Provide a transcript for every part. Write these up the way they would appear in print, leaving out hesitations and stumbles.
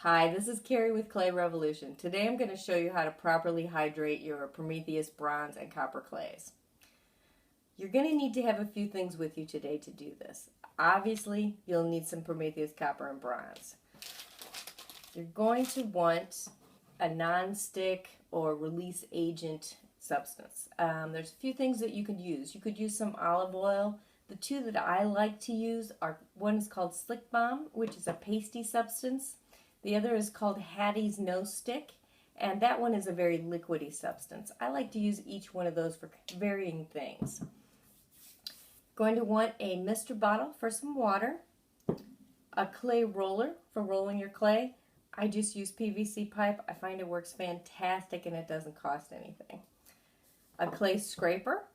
Hi, this is Carrie with Clay Revolution. Today I'm going to show you how to properly hydrate your Prometheus bronze and copper clays. You're going to need to have a few things with you today to do this. Obviously, you'll need some Prometheus Copper and Bronze. You're going to want a non-stick or release agent substance. There's a few things that you could use. You could use some olive oil. The two that I like to use are, one is called Slick Balm, which is a pasty substance. The other is called Hattie's No Stick, and that one is a very liquidy substance. I like to use each one of those for varying things. Going to want a mister bottle for some water, a clay roller for rolling your clay. I just use PVC pipe. I find it works fantastic and it doesn't cost anything. A clay scraper,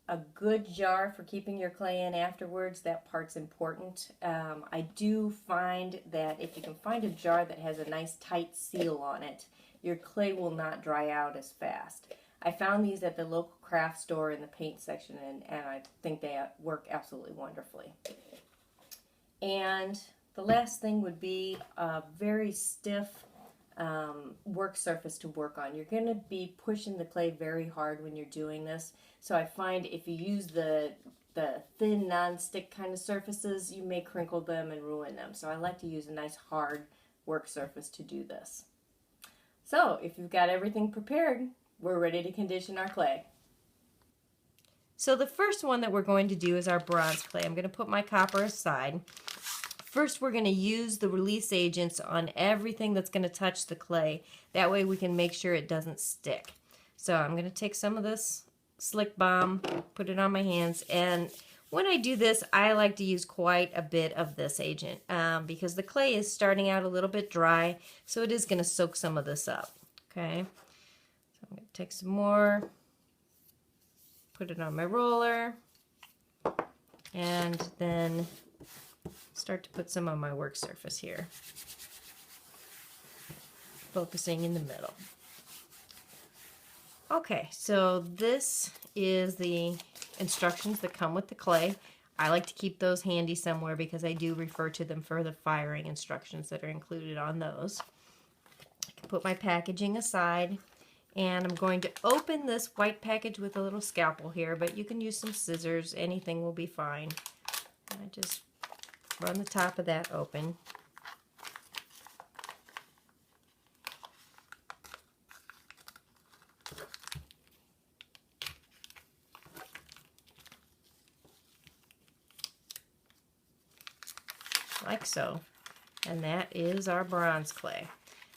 a good jar for keeping your clay in afterwards. That part's important. I do find that if you can find a jar that has a nice tight seal on it, your clay will not dry out as fast. I found these at the local craft store in the paint section, and I think they work absolutely wonderfully. And the last thing would be a very stiff work surface to work on. You're going to be pushing the clay very hard when you're doing this. So I find if you use the thin non-stick kind of surfaces, you may crinkle them and ruin them. So I like to use a nice hard work surface to do this. So if you've got everything prepared, we're ready to condition our clay. So the first one that we're going to do is our bronze clay. I'm going to put my copper aside. First, we're going to use the release agents on everything that's going to touch the clay. That way we can make sure it doesn't stick. So I'm going to take some of this Slick Balm, put it on my hands, and when I do this, I like to use quite a bit of this agent because the clay is starting out a little bit dry, so it is going to soak some of this up. Okay, so I'm going to take some more, put it on my roller, and then start to put some on my work surface here, focusing in the middle. Okay, so this is the instructions that come with the clay. I like to keep those handy somewhere because I do refer to them for the firing instructions that are included on those. I can put my packaging aside, and I'm going to open this white package with a little scalpel here, but you can use some scissors, anything will be fine. I just run the top of that open. Like so. And that is our bronze clay.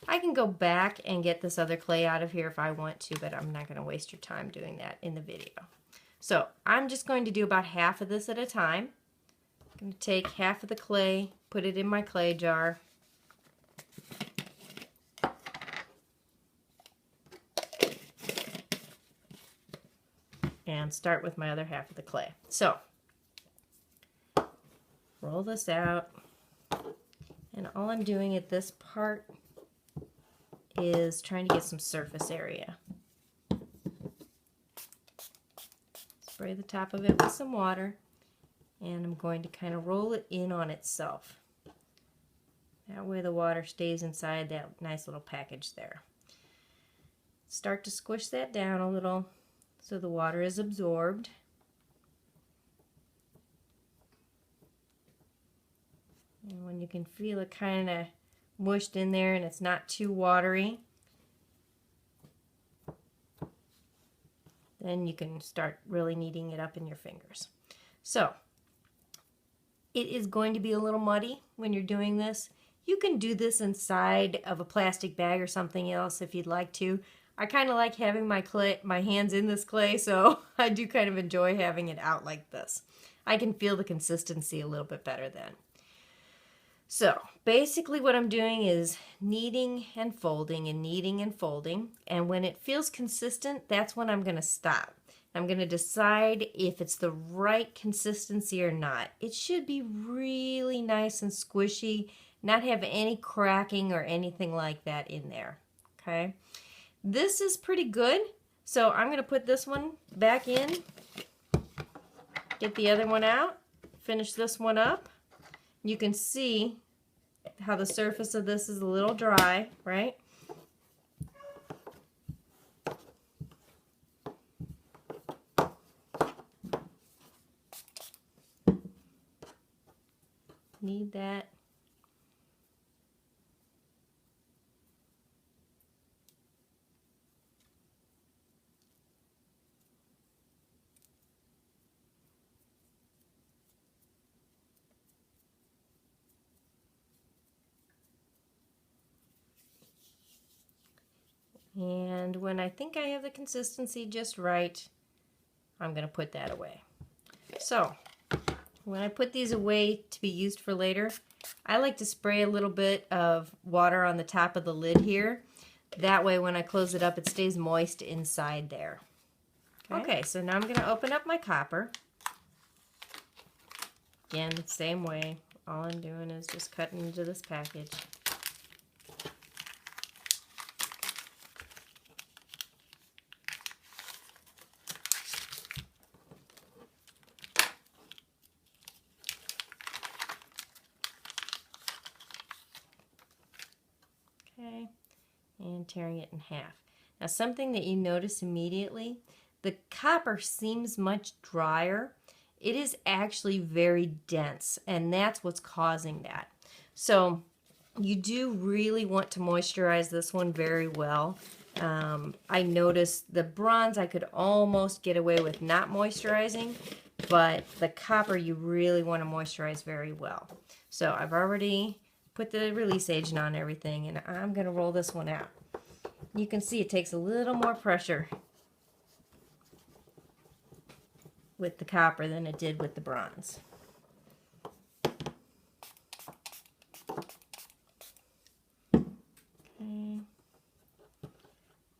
I can go back and get this other clay out of here if I want to, but I'm not going to waste your time doing that in the video. So I'm just going to do about half of this at a time. I'm going to take half of the clay, put it in my clay jar, and start with my other half of the clay. So roll this out, and all I'm doing at this part is trying to get some surface area. Spray the top of it with some water, and I'm going to kind of roll it in on itself. That way the water stays inside that nice little package there. Start to squish that down a little so the water is absorbed. And when you can feel it kind of mushed in there and it's not too watery, then you can start really kneading it up in your fingers. So it is going to be a little muddy when you're doing this. You can do this inside of a plastic bag or something else if you'd like to. I kind of like having my hands in this clay, so I do kind of enjoy having it out like this. I can feel the consistency a little bit better then. So basically what I'm doing is kneading and folding and kneading and folding, and when it feels consistent, that's when I'm going to stop. I'm going to decide if it's the right consistency or not. It should be really nice and squishy, not have any cracking or anything like that in there. Okay, this is pretty good, so I'm going to put this one back in, get the other one out, finish this one up. You can see how the surface of this is a little dry, right? Need that. And when I think I have the consistency just right, I'm going to put that away. So, when I put these away to be used for later, I like to spray a little bit of water on the top of the lid here. That way when I close it up, it stays moist inside there. Okay, so now I'm going to open up my copper. Again, the same way. All I'm doing is just cutting into this package. Okay, and tearing it in half. Now something that you notice immediately, the copper seems much drier. It is actually very dense, and that's what's causing that. So you do really want to moisturize this one very well. I noticed the bronze I could almost get away with not moisturizing, but the copper you really want to moisturize very well. So I've already put the release agent on everything, and I'm going to roll this one out. You can see it takes a little more pressure with the copper than it did with the bronze. Okay,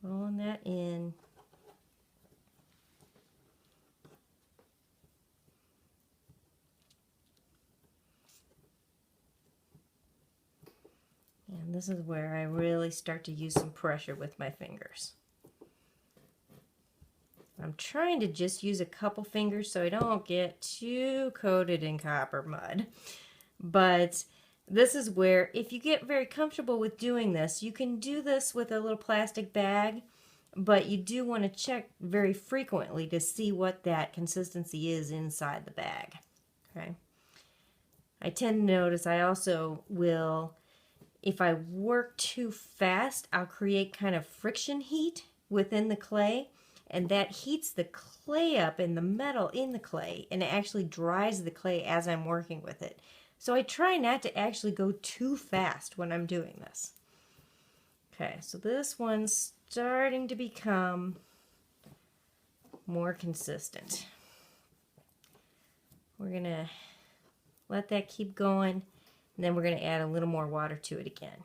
rolling that in. And this is where I really start to use some pressure with my fingers. I'm trying to just use a couple fingers so I don't get too coated in copper mud. But this is where, if you get very comfortable with doing this, you can do this with a little plastic bag, but you do want to check very frequently to see what that consistency is inside the bag. Okay. I tend to notice I also will, if I work too fast, I'll create kind of friction heat within the clay, and that heats the clay up and the metal in the clay, and it actually dries the clay as I'm working with it. So I try not to actually go too fast when I'm doing this. Okay, so this one's starting to become more consistent. We're going to let that keep going, and then we're going to add a little more water to it again.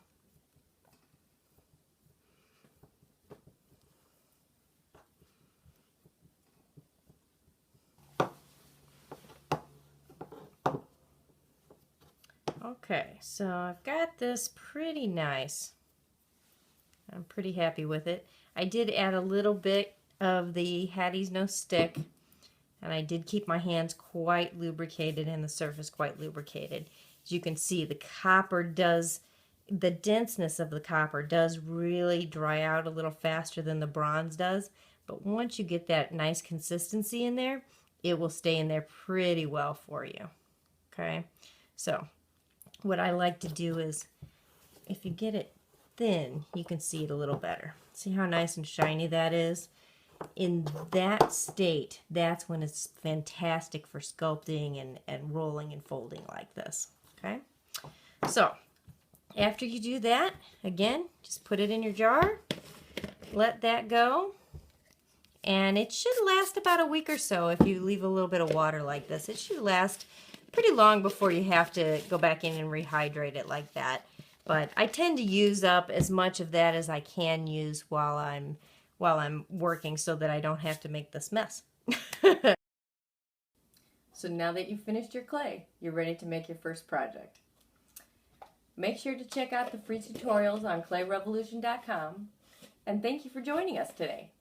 Okay, so I've got this pretty nice. I'm pretty happy with it. I did add a little bit of the Hattie's No Stick, and I did keep my hands quite lubricated and the surface quite lubricated. As you can see, the copper does, the denseness of the copper does really dry out a little faster than the bronze does, but once you get that nice consistency in there, it will stay in there pretty well for you. Okay, so what I like to do is, if you get it thin, you can see it a little better. See how nice and shiny that is? In that state, that's when it's fantastic for sculpting and rolling and folding like this. Okay? So, after you do that, again, just put it in your jar, let that go, and it should last about a week or so if you leave a little bit of water like this. It should last pretty long before you have to go back in and rehydrate it like that. But I tend to use up as much of that as I can use while I'm working so that I don't have to make this mess. So now that you've finished your clay, you're ready to make your first project. Make sure to check out the free tutorials on clayrevolution.com, and thank you for joining us today.